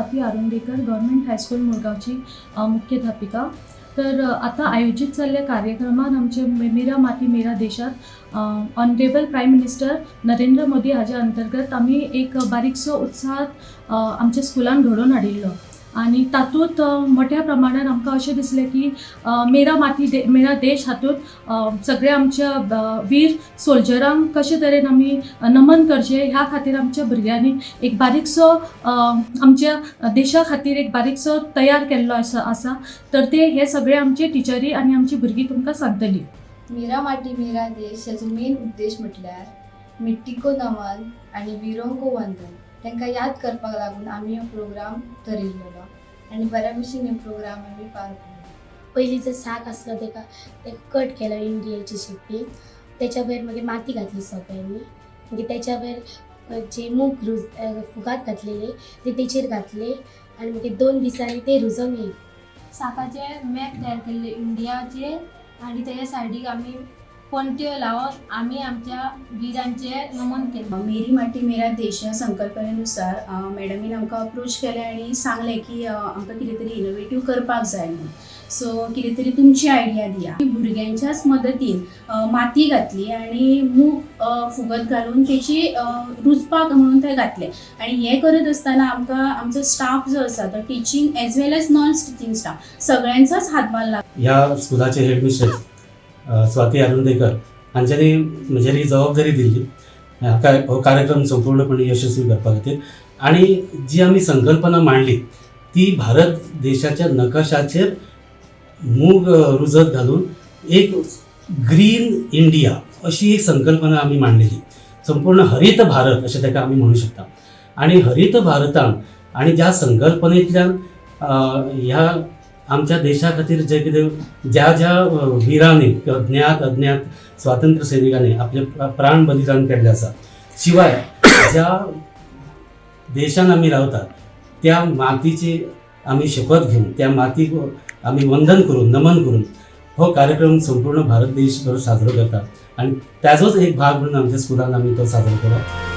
Swati आरुंडेकर, government high school मुळगावची मुख्याध्यापिका. तर आता आयोजित जाल्ल्या कार्यक्रमान आमचे मेरा माती मेरा देशात honourable prime minister Narendra Modi हाज्या अंतर्गत आमी एक बारीकसो उत्साहात आमच्या स्कुलान घडोवन हाडिल्लो आणि तातूंत मोठ्या प्रमाणात आमकां अशें दिसलें की मेरा माती मेरा देश हातूंत सगळे आमच्या वीर सोल्जरांक कशे तरेन आमी नमन करचें ह्या खातीर आमच्या भुरग्यांनी एक बारीकसो आमच्या देशा खातीर एक बारीकसो तयार केल्लो आसा. तर ते हे सगळे आमचे टिचरी आनी आमची भुरगीं तुमकां सांगतली. मेरा माटी मेरा देश हेजो मेन उद्देश म्हटल्यार मिट्टी को नमन आनी वीरों को वंदन तांकां याद करपाक लागून आमी हो प्रोग्राम धरिल्लो आनी बऱ्या भशेन हो प्रोग्राम आमी पार केलो. पयलींचो साक आसलो तेका कट केलो इंडियेची शेपी, त्याच्या वयर मागीर माती घातली सगळ्यांनी, मागीर त्याच्या वयर जे मूग फुगात घातलेले ते तेचेर घातले आनी मागीर 2 दिसांनी ते रुजोवन येयले. साकाचे मॅप तयार केल्ले इंडियाचे आनी तेच्या सायडीक आमी पणट्यो लावन आमी आमच्या वीरांचे नमन केले. मेरी माटी मेरा देश ह्या संकल्पनेनुसार मॅडमीन आमकां अप्रोच केलें आनी सांगलें की आमकां कितें तरी इनोवेटीव करपाक जाय म्हणून. सो कितें तरी तुमची आयडिया दिया. भुरग्यांच्याच मदतीन माती घातली आनी मूग फुगत घालून तेची रुजपाक म्हणून थंय घातलें आनी हें करत आसतना आमकां आमचो स्टाफ जो आसा तो टिचींग एज वेल एज नॉन टिचींग स्टाफ सगळ्यांचाच हातभार लागला. ह्या स्कुलाचे हेडमिस्ट्रेस स्वाती आरुंडेकर हांच्यांनी म्हजेर ही जबाबदारी दिल्ली हो कार्यक्रम संपूर्णपणे यशस्वी करपा खातीर. आनी जी आमी संकल्पना मांडली ती भारत देशाच्या नकाशाचेर मूग रुजत घालून एक ग्रीन इंडिया अशी एक संकल्पना आमी मांडलेली. संपूर्ण हरीत भारत अशें ताका आमी म्हणू शकता. आनी हरीत भारतान आनी ज्या संकल्पनेंतल्यान ह्या आमच्या देशा खातीर जे कितें ज्या विरांनी किंवा ज्ञात अज्ञात स्वातंत्र्य सैनिकांनी आपले प्राण बलिदान केल्ले आसा, शिवाय ज्या देशान आमी रावतात त्या मातीची आमी शपथ घेवन त्या मातीक आमी वंदन करून नमन करून हो कार्यक्रम संपूर्ण भारत देशभर साजरो करतात आणि त्याचोच एक भाग म्हणून आमच्या स्कुलान आमी तो साजरो केलो.